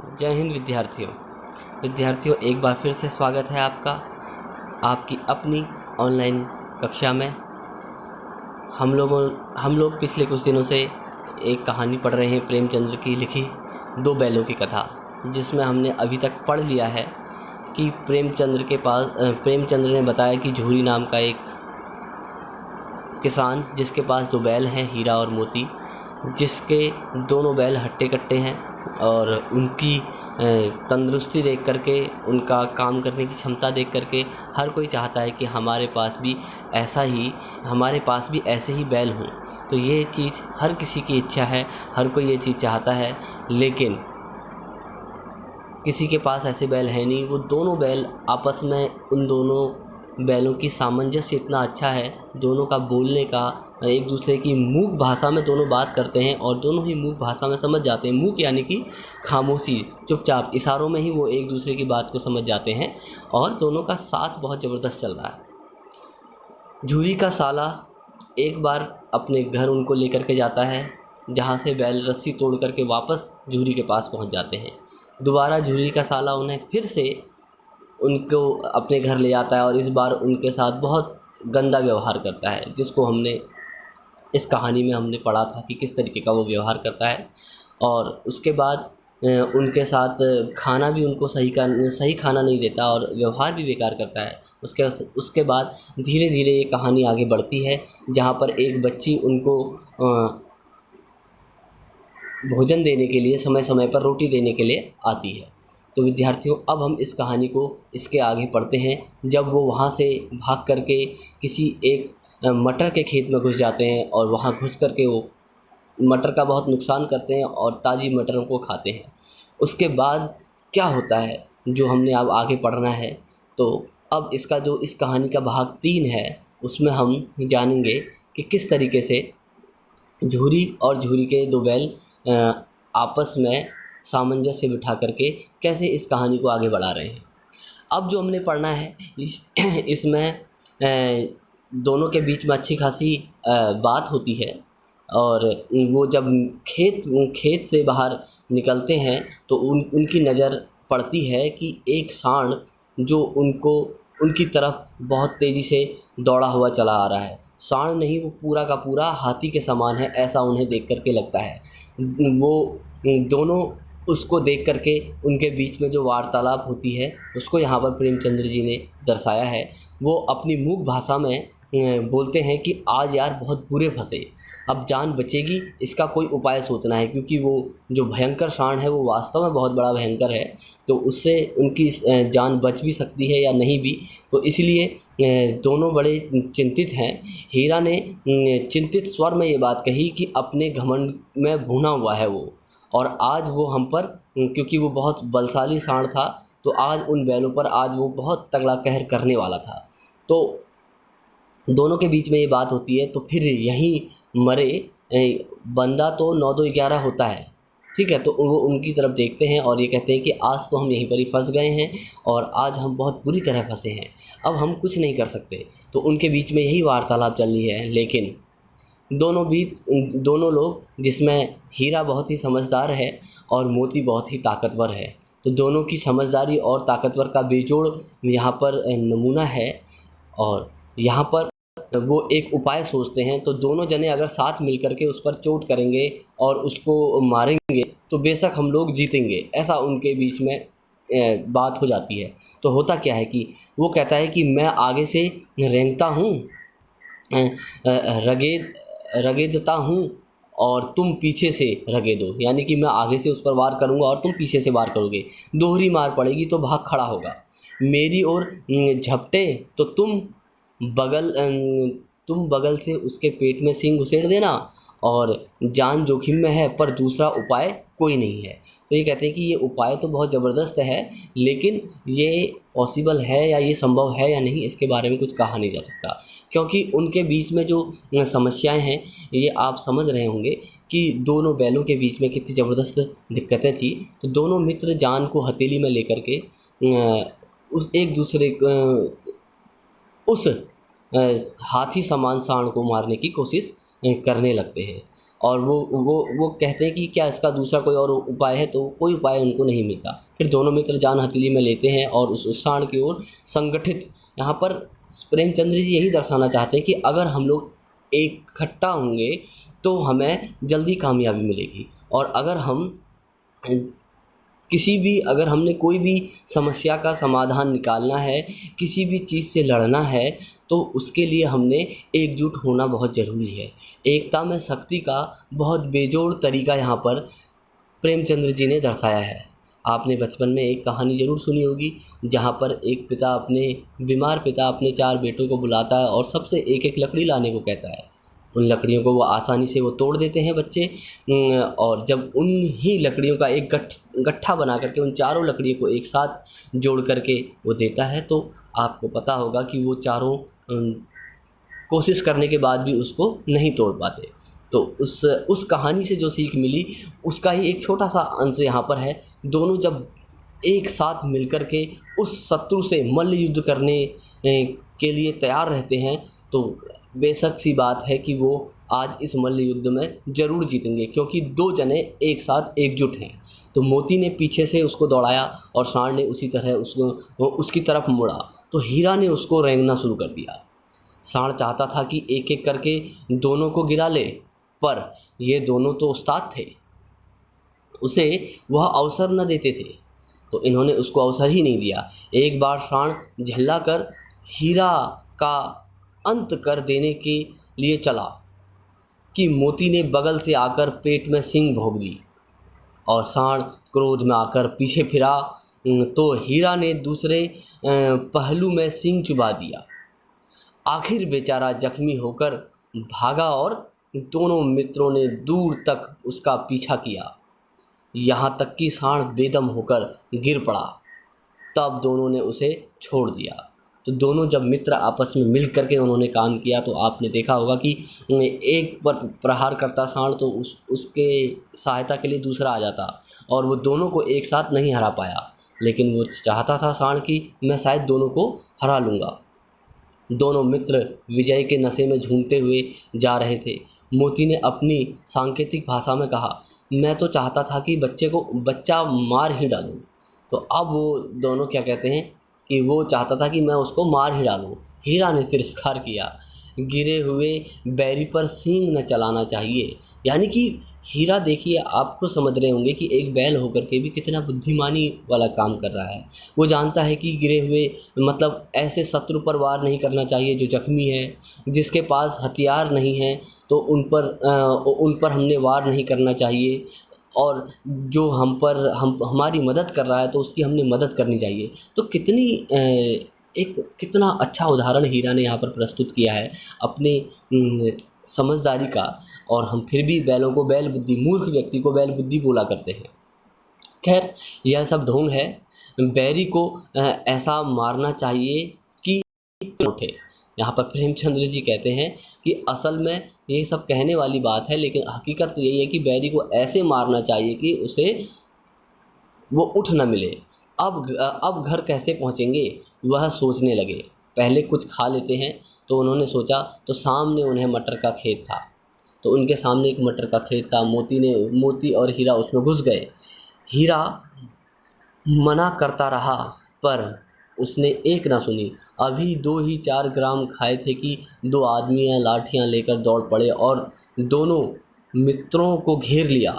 जय हिंद विद्यार्थियों। एक बार फिर से स्वागत है आपका आपकी अपनी ऑनलाइन कक्षा में। हम लोग पिछले कुछ दिनों से एक कहानी पढ़ रहे हैं, प्रेमचंद्र की लिखी दो बैलों की कथा, जिसमें हमने अभी तक पढ़ लिया है कि प्रेमचंद्र ने बताया कि झूरी नाम का एक किसान, जिसके पास दो बैल हैं, हीरा और मोती, जिसके दोनों बैल हट्टे कट्टे हैं और उनकी तंदुरुस्ती देख करके, उनका काम करने की क्षमता देख करके हर कोई चाहता है कि हमारे पास भी ऐसे ही बैल हों। तो ये चीज़ हर किसी की इच्छा है, हर कोई ये चीज़ चाहता है, लेकिन किसी के पास ऐसे बैल है नहीं। वो दोनों बैल आपस में, उन दोनों बैलों की सामंजस्य इतना अच्छा है, दोनों का बोलने का, एक दूसरे की मूक भाषा में दोनों बात करते हैं और दोनों ही मूक भाषा में समझ जाते हैं। मूक यानी कि खामोशी, चुपचाप इशारों में ही वो एक दूसरे की बात को समझ जाते हैं और दोनों का साथ बहुत ज़बरदस्त चल रहा है। झूरी का साला एक बार अपने घर उनको लेकर के जाता है, जहाँ से बैल रस्सी तोड़ करके वापस झूरी के पास पहुँच जाते हैं। दोबारा झूरी का साला उन्हें फिर से उनको अपने घर ले जाता है और इस बार उनके साथ बहुत गंदा व्यवहार करता है, जिसको हमने इस कहानी में हमने पढ़ा था कि किस तरीके का वो व्यवहार करता है। और उसके बाद उनके साथ खाना भी उनको सही खाना नहीं देता और व्यवहार भी बेकार करता है। उसके बाद धीरे धीरे ये कहानी आगे बढ़ती है, जहाँ पर एक बच्ची उनको भोजन देने के लिए, समय समय पर रोटी देने के लिए आती है। तो विद्यार्थियों, अब हम इस कहानी को इसके आगे पढ़ते हैं। जब वो वहाँ से भाग करके किसी एक मटर के खेत में घुस जाते हैं और वहाँ घुस करके वो मटर का बहुत नुकसान करते हैं और ताज़ी मटरों को खाते हैं। उसके बाद क्या होता है, जो हमने अब आगे पढ़ना है। तो अब इस कहानी का भाग 3 है, उसमें हम जानेंगे कि किस तरीके से झूरी और झूरी के दो बैल आपस में सामंजस्य बिठा करके कैसे इस कहानी को आगे बढ़ा रहे हैं। अब जो हमने पढ़ना है इसमें दोनों के बीच में अच्छी खासी बात होती है और वो जब खेत से बाहर निकलते हैं तो उनकी नज़र पड़ती है कि एक सांड जो उनकी तरफ बहुत तेज़ी से दौड़ा हुआ चला आ रहा है। सांड नहीं, वो पूरा का पूरा हाथी के समान है, ऐसा उन्हें देख करके लगता है। वो दोनों उसको देख करके उनके बीच में जो वार्तालाप होती है, उसको यहाँ पर प्रेमचंद्र जी ने दर्शाया है। वो अपनी मूक भाषा में बोलते हैं कि आज यार बहुत बुरे फंसे, अब जान बचेगी, इसका कोई उपाय सोचना है, क्योंकि वो जो भयंकर सांड है वो वास्तव में बहुत बड़ा भयंकर है। तो उससे उनकी जान बच भी सकती है या नहीं भी। तो इसलिए दोनों बड़े चिंतित हैं। हीरा ने चिंतित स्वर में ये बात कही कि अपने घमंड में भुना हुआ है वो, और आज वो हम पर, क्योंकि वो बहुत बलशाली सांड था, तो आज उन बैलों पर आज वो बहुत तगड़ा कहर करने वाला था। तो दोनों के बीच में ये बात होती है। तो फिर यहीं मरे बंदा तो 9-2-11 होता है, ठीक है। तो वो उनकी तरफ देखते हैं और ये कहते हैं कि आज तो हम यहीं पर ही फंस गए हैं और आज हम बहुत बुरी तरह फंसे हैं, अब हम कुछ नहीं कर सकते। तो उनके बीच में यही वार्तालाप चल रही है। लेकिन दोनों लोग, जिसमें हीरा बहुत ही समझदार है और मोती बहुत ही ताकतवर है, तो दोनों की समझदारी और ताकतवर का बेजोड़ यहाँ पर नमूना है। और यहाँ पर वो एक उपाय सोचते हैं। तो दोनों जने अगर साथ मिल कर के उस पर चोट करेंगे और उसको मारेंगे तो बेशक हम लोग जीतेंगे, ऐसा उनके बीच में बात हो जाती है। तो होता क्या है कि वो कहता है कि मैं आगे से रेंगता हूँ, रगेद रगेदता हूँ और तुम पीछे से रगेदो, यानी कि मैं आगे से उस पर वार करूँगा और तुम पीछे से वार करोगे। दोहरी मार पड़ेगी तो भाग खड़ा होगा। मेरी ओर झपटे तो तुम बगल से उसके पेट में सींग घुसेड़ देना, और जान जोखिम में है पर दूसरा उपाय कोई नहीं है। तो ये कहते हैं कि ये उपाय तो बहुत ज़बरदस्त है, लेकिन ये पॉसिबल है या ये संभव है या नहीं, इसके बारे में कुछ कहा नहीं जा सकता, क्योंकि उनके बीच में जो समस्याएं हैं, ये आप समझ रहे होंगे कि दोनों बैलों के बीच में कितनी ज़बरदस्त दिक्कतें थी। तो दोनों मित्र जान को हथेली में लेकर के उस एक दूसरे उस हाथी समान सांड को मारने की कोशिश करने लगते हैं। और वो कहते हैं कि क्या इसका दूसरा कोई और उपाय है, तो कोई उपाय उनको नहीं मिलता। फिर दोनों मित्र जान हथेली में लेते हैं और उस साँड़ की ओर संगठित, यहाँ पर प्रेमचंद्र जी यही दर्शाना चाहते हैं कि अगर हम लोग इकट्ठा होंगे तो हमें जल्दी कामयाबी मिलेगी, और अगर हम किसी भी अगर हमने कोई भी समस्या का समाधान निकालना है, किसी भी चीज़ से लड़ना है, तो उसके लिए हमने एकजुट होना बहुत ज़रूरी है। एकता में शक्ति का बहुत बेजोड़ तरीका यहाँ पर प्रेमचंद्र जी ने दर्शाया है। आपने बचपन में एक कहानी ज़रूर सुनी होगी, जहाँ पर एक पिता अपने बीमार पिता अपने 4 बेटों को बुलाता है और सबसे एक-एक लकड़ी लाने को कहता है। उन लकड़ियों को वो आसानी से वो तोड़ देते हैं बच्चे, और जब उन ही लकड़ियों का एक गट्ठा बना करके उन चारों लकड़ियों को एक साथ जोड़ करके वो देता है, तो आपको पता होगा कि वो चारों कोशिश करने के बाद भी उसको नहीं तोड़ पाते। तो उस कहानी से जो सीख मिली, उसका ही एक छोटा-सा अंश यहाँ पर है। दोनों जब एक साथ मिलकर के उस शत्रु से मल्ल युद्ध करने के लिए तैयार रहते हैं, तो बेशक सी बात है कि वो आज इस मल्ल युद्ध में ज़रूर जीतेंगे, क्योंकि 2 जने एक साथ एकजुट हैं। तो मोती ने पीछे से उसको दौड़ाया और साँड़ ने उसी तरह उसको उसकी तरफ मुड़ा, तो हीरा ने उसको रेंगना शुरू कर दिया। साँड़ चाहता था कि एक-एक करके दोनों को गिरा ले, पर ये दोनों तो उस्ताद थे, उसे वह अवसर न देते थे, तो इन्होंने उसको अवसर ही नहीं दिया। एक बार साँड़ झल्ला कर हीरा का अंत कर देने के लिए चला कि मोती ने बगल से आकर पेट में सींग भोंक दी, और साँड़ क्रोध में आकर पीछे फिरा, तो हीरा ने दूसरे पहलू में सींग चुभा दिया। आखिर बेचारा जख्मी होकर भागा और दोनों मित्रों ने दूर तक उसका पीछा किया, यहाँ तक कि साँड़ बेदम होकर गिर पड़ा। तब दोनों ने उसे छोड़ दिया। तो दोनों जब मित्र आपस में मिल कर के उन्होंने काम किया, तो आपने देखा होगा कि एक पर प्रहार करता साँड़, तो उसके सहायता के लिए दूसरा आ जाता, और वो दोनों को एक साथ नहीं हरा पाया, लेकिन वो चाहता था साँड़ कि मैं शायद दोनों को हरा लूँगा। दोनों मित्र विजय के नशे में झूमते हुए जा रहे थे। मोती ने अपनी सांकेतिक भाषा में कहा, मैं तो चाहता था कि बच्चा मार ही डालूं। तो अब वो दोनों क्या कहते हैं कि वो चाहता था कि मैं उसको मार ही डालूं। हीरा ने तिरस्कार किया, गिरे हुए बैरी पर सींग न चलाना चाहिए। यानी कि हीरा, देखिए आपको समझ रहे होंगे कि एक बैल होकर के भी कितना बुद्धिमानी वाला काम कर रहा है। वो जानता है कि गिरे हुए, मतलब ऐसे शत्रु पर वार नहीं करना चाहिए जो ज़ख्मी है, जिसके पास हथियार नहीं है, तो उन पर हमने वार नहीं करना चाहिए, और जो हम हमारी मदद कर रहा है तो उसकी हमने मदद करनी चाहिए। तो कितना अच्छा उदाहरण हीरा ने यहाँ पर प्रस्तुत किया है अपने समझदारी का, और हम फिर भी बैलों को बैल बुद्धि, मूर्ख व्यक्ति को बैल बुद्धि बोला करते हैं। खैर, यह सब ढोंग है। बैरी को ऐसा मारना चाहिए कि उठे। यहाँ पर प्रेमचंद्र जी कहते हैं कि असल में ये सब कहने वाली बात है, लेकिन हकीकत तो यही है कि बैरी को ऐसे मारना चाहिए कि उसे वो उठ न मिले। अब घर कैसे पहुँचेंगे, वह सोचने लगे। पहले कुछ खा लेते हैं, तो उन्होंने सोचा, तो सामने उन्हें मटर का खेत था। तो उनके सामने एक मटर का खेत था। मोती और हीरा उसमें घुस गए। हीरा मना करता रहा, पर उसने एक ना सुनी। अभी 2 ही 4 ग्राम खाए थे कि 2 आदमियाँ लाठियाँ लेकर दौड़ पड़े और दोनों मित्रों को घेर लिया।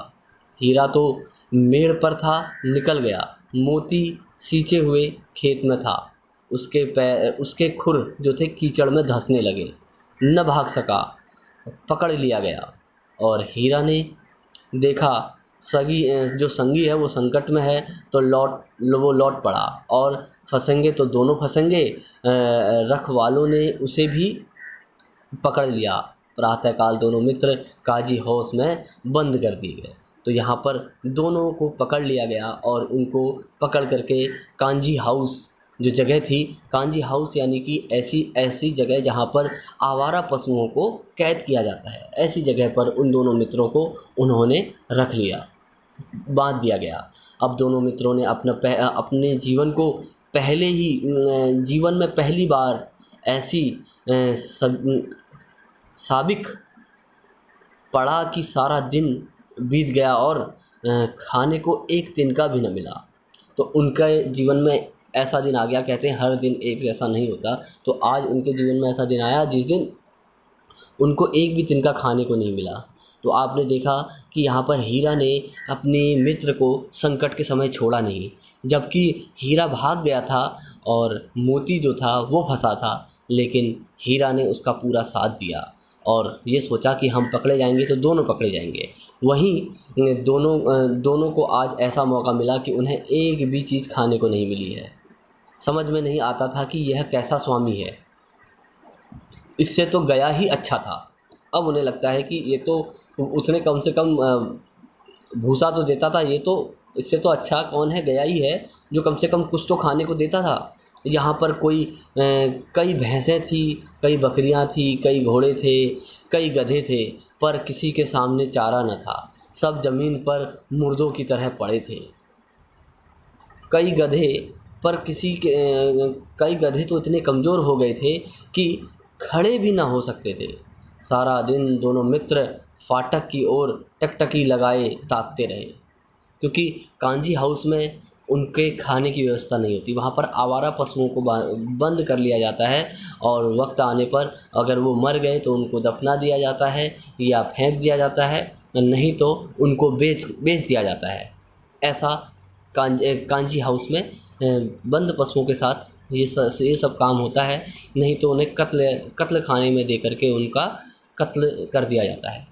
हीरा तो मेड़ पर था, निकल गया। मोती सींचे हुए खेत में था। उसके खुर जो थे कीचड़ में धंसने लगे, न भाग सका, पकड़ लिया गया। और हीरा ने देखा जो संगी है वो संकट में है, तो वो लौट पड़ा, और फंसेंगे तो दोनों फंसेंगे। रखवालों ने उसे भी पकड़ लिया। प्रातःकाल दोनों मित्र काजी हाउस में बंद कर दिए गए। तो यहाँ पर दोनों को पकड़ लिया गया, और उनको पकड़ करके कांजी हाउस जो जगह थी, कांजी हाउस यानी कि ऐसी जगह जहाँ पर आवारा पशुओं को कैद किया जाता है, ऐसी जगह पर उन दोनों मित्रों को उन्होंने रख लिया, बांध दिया गया। अब दोनों मित्रों ने अपने जीवन में पहली बार ऐसी साबिक पड़ा कि सारा दिन बीत गया और खाने को एक तिनका भी न मिला। तो उनके जीवन में ऐसा दिन आ गया, कहते हैं हर दिन एक जैसा नहीं होता, तो आज उनके जीवन में ऐसा दिन आया जिस दिन उनको एक भी तिनका खाने को नहीं मिला। तो आपने देखा कि यहाँ पर हीरा ने अपने मित्र को संकट के समय छोड़ा नहीं, जबकि हीरा भाग गया था और मोती जो था वो फंसा था, लेकिन हीरा ने उसका पूरा साथ दिया और ये सोचा कि हम पकड़े जाएंगे तो दोनों पकड़े जाएंगे। वहीं दोनों को आज ऐसा मौका मिला कि उन्हें एक भी चीज़ खाने को नहीं मिली है। समझ में नहीं आता था कि यह कैसा स्वामी है, इससे तो गया ही अच्छा था। अब उन्हें लगता है कि ये तो उसने कम से कम भूसा तो देता था, ये तो इससे तो अच्छा कौन है, गया ही है जो कम से कम कुछ तो खाने को देता था। यहाँ पर कई भैंसें थी, कई बकरियाँ थी, कई घोड़े थे, कई गधे थे, पर किसी के सामने चारा न था। सब ज़मीन पर मुर्दों की तरह पड़े थे। कई गधे पर किसी के कई गधे तो इतने कमज़ोर हो गए थे कि खड़े भी ना हो सकते थे। सारा दिन दोनों मित्र फाटक की ओर टकटकी लगाए ताकते रहे, क्योंकि कांजी हाउस में उनके खाने की व्यवस्था नहीं होती। वहाँ पर आवारा पशुओं को बंद कर लिया जाता है और वक्त आने पर अगर वो मर गए तो उनको दफना दिया जाता है या फेंक दिया जाता है, नहीं तो उनको बेच बेच दिया जाता है। ऐसा कांजी हाउस में बंद पशुओं के साथ ये सब काम होता है, नहीं तो उन्हें कत्ल खाने में दे करके उनका कत्ल कर दिया जाता है।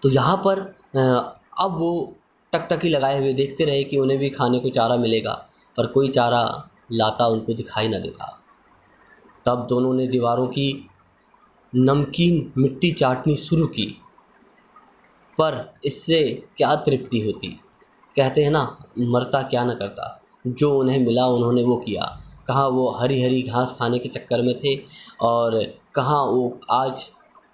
तो यहाँ पर अब वो टकटकी लगाए हुए देखते रहे कि उन्हें भी खाने को चारा मिलेगा, पर कोई चारा लाता उनको दिखाई न देता। तब दोनों ने दीवारों की नमकीन मिट्टी चाटनी शुरू की, पर इससे क्या तृप्ति होती। कहते हैं ना, मरता क्या न करता। जो उन्हें मिला उन्होंने वो किया। कहाँ वो हरी हरी घास खाने के चक्कर में थे और कहाँ वो आज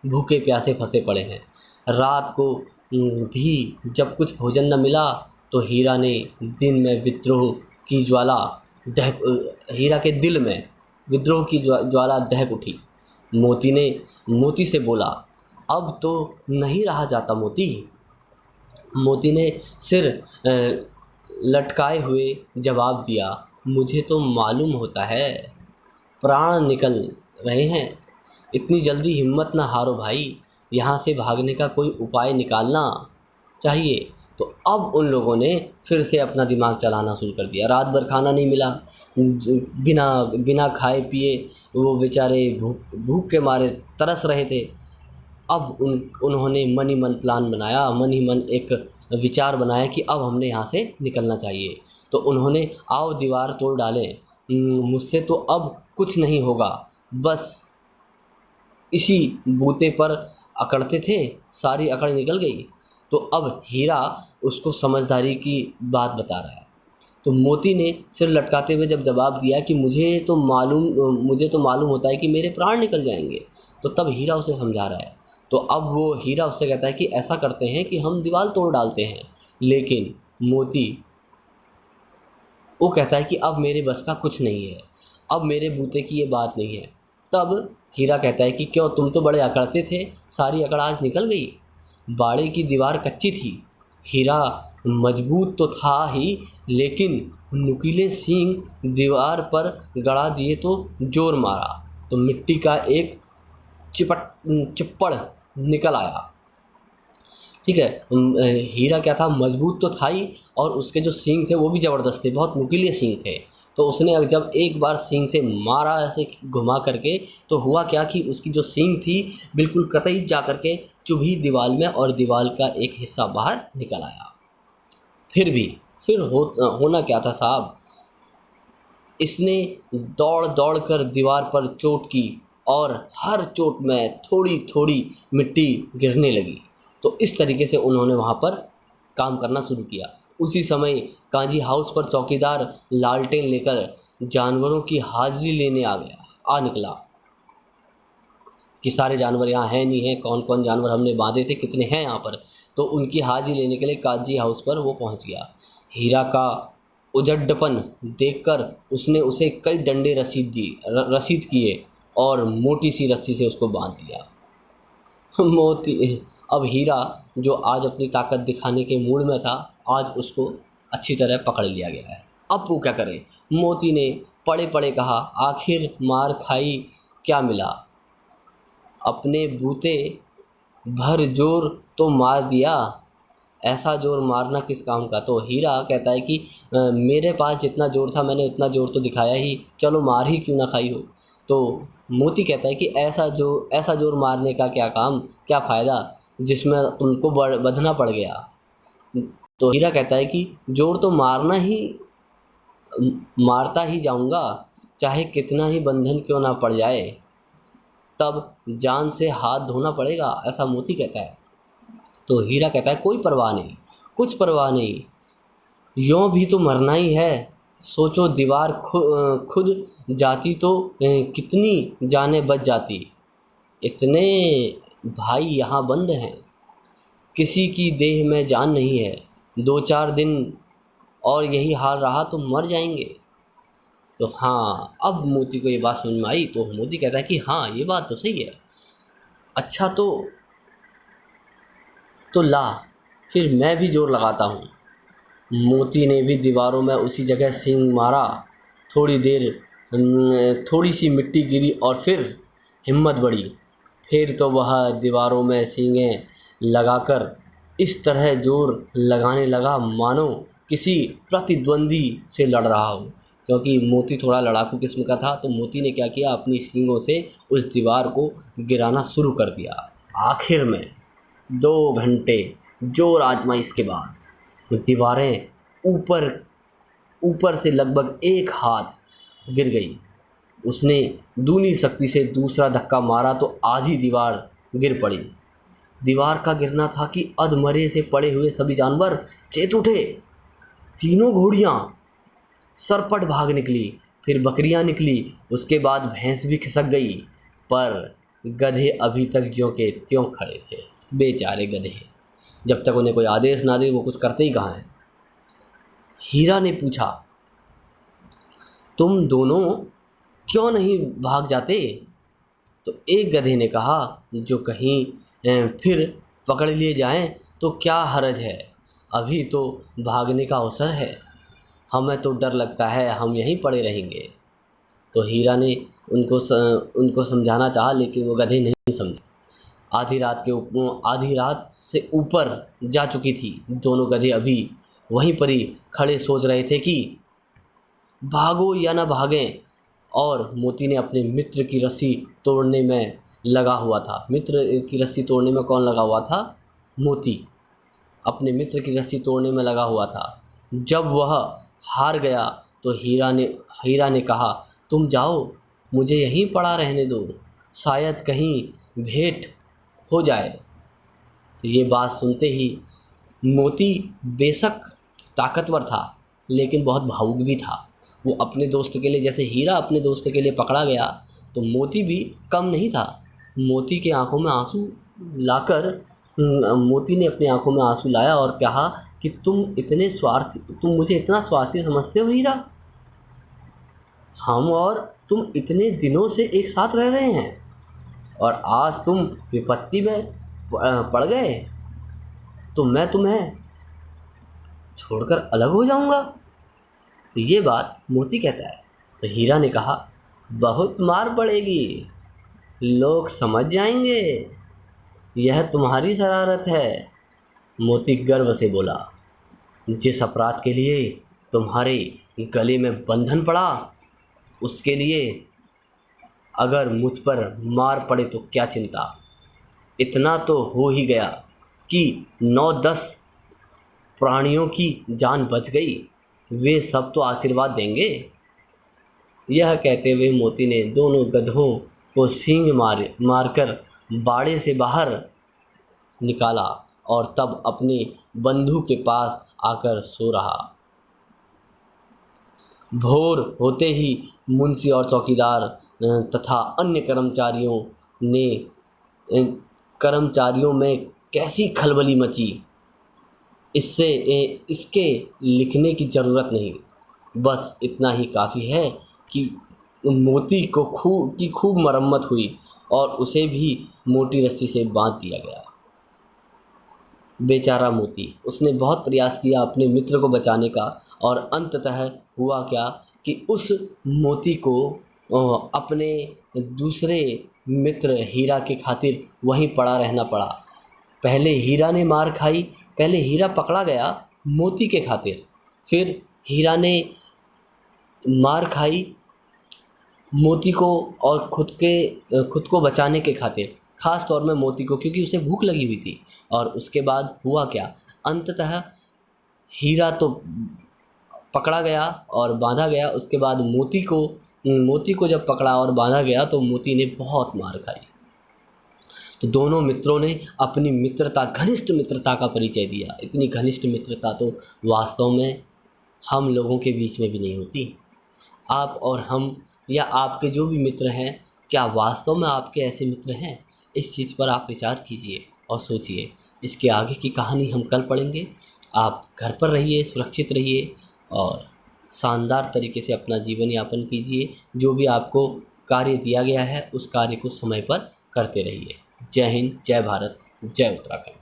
भूखे प्यासे फंसे पड़े हैं। रात को भी जब कुछ भोजन न मिला तो हीरा ने दिन में विद्रोह की ज्वाला दहक हीरा के दिल में विद्रोह की ज्वाला दहक उठी। मोती से बोला, अब तो नहीं रहा जाता मोती। मोती ने सिर लटकाए हुए जवाब दिया, मुझे तो मालूम होता है प्राण निकल रहे हैं। इतनी जल्दी हिम्मत ना हारो भाई, यहाँ से भागने का कोई उपाय निकालना चाहिए। तो अब उन लोगों ने फिर से अपना दिमाग चलाना शुरू कर दिया। रात भर खाना नहीं मिला, बिना बिना खाए पिए वो बेचारे भूख के मारे तरस रहे थे। अब उन्होंने मन ही मन प्लान बनाया, मन ही मन एक विचार बनाया कि अब हमने यहाँ से निकलना चाहिए। तो उन्होंने आओ दीवार तोड़ डालें, मुझसे तो अब कुछ नहीं होगा। बस इसी बूते पर अकड़ते थे, सारी अकड़ निकल गई। तो अब हीरा उसको समझदारी की बात बता रहा है। तो मोती ने सिर लटकाते हुए जब जवाब दिया कि मुझे तो मालूम होता है कि मेरे प्राण निकल जाएंगे। तो तब हीरा उसे समझा रहा है। तो अब वो हीरा उससे कहता है कि ऐसा करते हैं कि हम दीवार तोड़ डालते हैं। लेकिन मोती वो कहता है कि अब मेरे बस का कुछ नहीं है, अब मेरे बूते की ये बात नहीं है। तब हीरा कहता है कि क्यों, तुम तो बड़े अकड़ते थे, सारी अकड़ आज निकल गई। बाड़े की दीवार कच्ची थी, हीरा मजबूत तो था ही, लेकिन नुकीले सींग दीवार पर गड़ा दिए तो जोर मारा तो मिट्टी का एक चिप्पड़ निकल आया। ठीक है, हीरा क्या था, मजबूत तो था ही, और उसके जो सींग थे वो भी ज़बरदस्त थे, बहुत नुकीले सींग थे। तो उसने जब एक बार सींग से मारा ऐसे घुमा करके, तो हुआ क्या कि उसकी जो सींग थी बिल्कुल कतई जा करके चुभी दीवार में, और दीवार का एक हिस्सा बाहर निकल आया। फिर होना क्या था साहब, इसने दौड़ दौड़ कर दीवार पर चोट की और हर चोट में थोड़ी थोड़ी मिट्टी गिरने लगी। तो इस तरीके से उन्होंने वहाँ पर काम करना शुरू किया। उसी समय कांजी हाउस पर चौकीदार लालटेन लेकर जानवरों की हाजिरी लेने आ निकला कि सारे जानवर यहाँ हैं नहीं हैं, कौन कौन जानवर हमने बांधे थे, कितने हैं यहाँ पर। तो उनकी हाजिरी लेने के लिए कांजी हाउस पर वो पहुँच गया। हीरा का उजड्डपन देखकर उसने उसे कई डंडे रसीद किए और मोटी सी रस्सी से उसको बांध दिया। मोती अब हीरा, जो आज अपनी ताकत दिखाने के मूड में था, आज उसको अच्छी तरह पकड़ लिया गया है। अब वो क्या करे? मोती ने पड़े पड़े कहा, आखिर मार खाई क्या मिला? अपने बूते भर जोर तो मार दिया, ऐसा जोर मारना किस काम का? तो हीरा कहता है कि मेरे पास जितना जोर था मैंने उतना जोर तो दिखाया ही, चलो मार ही क्यों ना खाई हो। तो मोती कहता है कि ऐसा जोर मारने का क्या काम, क्या फ़ायदा जिसमें उनको बंधना पड़ गया। तो हीरा कहता है कि जोर तो मारता ही जाऊंगा, चाहे कितना ही बंधन क्यों ना पड़ जाए, तब जान से हाथ धोना पड़ेगा, ऐसा मोती कहता है। तो हीरा कहता है कोई परवाह नहीं, कुछ परवाह नहीं, यों भी तो मरना ही है। सोचो दीवार खुद जाती तो कितनी जानें बच जाती। इतने भाई यहाँ बंद हैं, किसी की देह में जान नहीं है। 2-4 दिन और यही हाल रहा तो मर जाएंगे। तो हाँ, अब मोती को ये बात समझ में आई। तो मोती कहता है कि हाँ, ये बात तो सही है। अच्छा, तो ला, फिर मैं भी जोर लगाता हूँ। मोती ने भी दीवारों में उसी जगह सींग मारा। थोड़ी देर थोड़ी सी मिट्टी गिरी और फिर हिम्मत बढ़ी। फिर तो वह दीवारों में सींगें लगाकर इस तरह जोर लगाने लगा मानो किसी प्रतिद्वंदी से लड़ रहा हो। क्योंकि मोती थोड़ा लड़ाकू किस्म का था, तो मोती ने क्या किया, अपनी सींगों से उस दीवार को गिराना शुरू कर दिया। आखिर में 2 घंटे जोर आजमाइश के बाद दीवारें ऊपर ऊपर से लगभग 1 हाथ गिर गई। उसने दूनी शक्ति से दूसरा धक्का मारा तो आधी दीवार गिर पड़ी। दीवार का गिरना था कि अधमरे से पड़े हुए सभी जानवर चेत उठे। तीनों घोड़ियाँ सरपट भाग निकली, फिर बकरियां निकली, उसके बाद भैंस भी खिसक गई। पर गधे अभी तक ज्यों के त्यों खड़े थे। बेचारे गधे, जब तक उन्हें कोई आदेश ना दे वो कुछ करते ही कहाँ हैं। हीरा ने पूछा, तुम दोनों क्यों नहीं भाग जाते? तो एक गधे ने कहा, जो कहीं फिर पकड़ लिए जाएं तो क्या हर्ज है, अभी तो भागने का अवसर है। हमें तो डर लगता है, हम यहीं पड़े रहेंगे। तो हीरा ने उनको समझाना चाहा, लेकिन वो गधे नहीं समझे। आधी रात से ऊपर जा चुकी थी। दोनों गधे अभी वहीं पर ही खड़े सोच रहे थे कि भागो या ना भागें। और मोती ने अपने मित्र की रस्सी तोड़ने में लगा हुआ था। मित्र की रस्सी तोड़ने में कौन लगा हुआ था? मोती अपने मित्र की रस्सी तोड़ने में लगा हुआ था। जब वह हार गया तो हीरा ने कहा, तुम जाओ, मुझे यहीं पड़ा रहने दो, शायद कहीं भेंट हो जाए। तो ये बात सुनते ही मोती बेशक ताकतवर था, लेकिन बहुत भावुक भी था। वो अपने दोस्त के लिए, जैसे हीरा अपने दोस्त के लिए पकड़ा गया, तो मोती भी कम नहीं था। मोती के आंखों में आंसू लाकर मोती ने अपनी आंखों में आंसू लाया और कहा कि तुम मुझे इतना स्वार्थी समझते हो हीरा? हम और तुम इतने दिनों से एक साथ रह रहे हैं और आज तुम विपत्ति में पड़ गए तो मैं तुम्हें छोड़कर अलग हो जाऊंगा? तो ये बात मोती कहता है। तो हीरा ने कहा, बहुत मार पड़ेगी, लोग समझ जाएंगे, यह तुम्हारी शरारत है। मोती गर्व से बोला, जिस अपराध के लिए तुम्हारे गले में बंधन पड़ा, उसके लिए अगर मुझ पर मार पड़े तो क्या चिंता। इतना तो हो ही गया कि 9-10 प्राणियों की जान बच गई, वे सब तो आशीर्वाद देंगे। यह कहते हुए मोती ने दोनों गधों को सींग मारकर बाड़े से बाहर निकाला और तब अपने बंधु के पास आकर सो रहा। भोर होते ही मुंशी और चौकीदार तथा अन्य कर्मचारियों में कैसी खलबली मची, इसके लिखने की ज़रूरत नहीं। बस इतना ही काफ़ी है कि मोती की खूब मरम्मत हुई और उसे भी मोटी रस्सी से बांध दिया गया। बेचारा मोती, उसने बहुत प्रयास किया अपने मित्र को बचाने का, और अंततः हुआ क्या कि उस मोती को अपने दूसरे मित्र हीरा के खातिर वहीं पड़ा रहना पड़ा। पहले हीरा ने मार खाई, पहले हीरा पकड़ा गया मोती के खातिर, फिर हीरा ने मार खाई मोती को, और खुद को बचाने के खातिर, ख़ास तौर में मोती को, क्योंकि उसे भूख लगी हुई थी। और उसके बाद हुआ क्या, अंततः हीरा तो पकड़ा गया और बांधा गया। उसके बाद मोती को जब पकड़ा और बांधा गया तो मोती ने बहुत मार खाई। तो दोनों मित्रों ने अपनी मित्रता, घनिष्ठ मित्रता का परिचय दिया। इतनी घनिष्ठ मित्रता तो वास्तव में हम लोगों के बीच में भी नहीं होती। आप और हम, या आपके जो भी मित्र हैं, क्या वास्तव में आपके ऐसे मित्र हैं? इस चीज़ पर आप विचार कीजिए और सोचिए। इसके आगे की कहानी हम कल पढ़ेंगे। आप घर पर रहिए, सुरक्षित रहिए और शानदार तरीके से अपना जीवन यापन कीजिए। जो भी आपको कार्य दिया गया है उस कार्य को समय पर करते रहिए। जय हिंद, जय भारत, जय उत्तराखंड।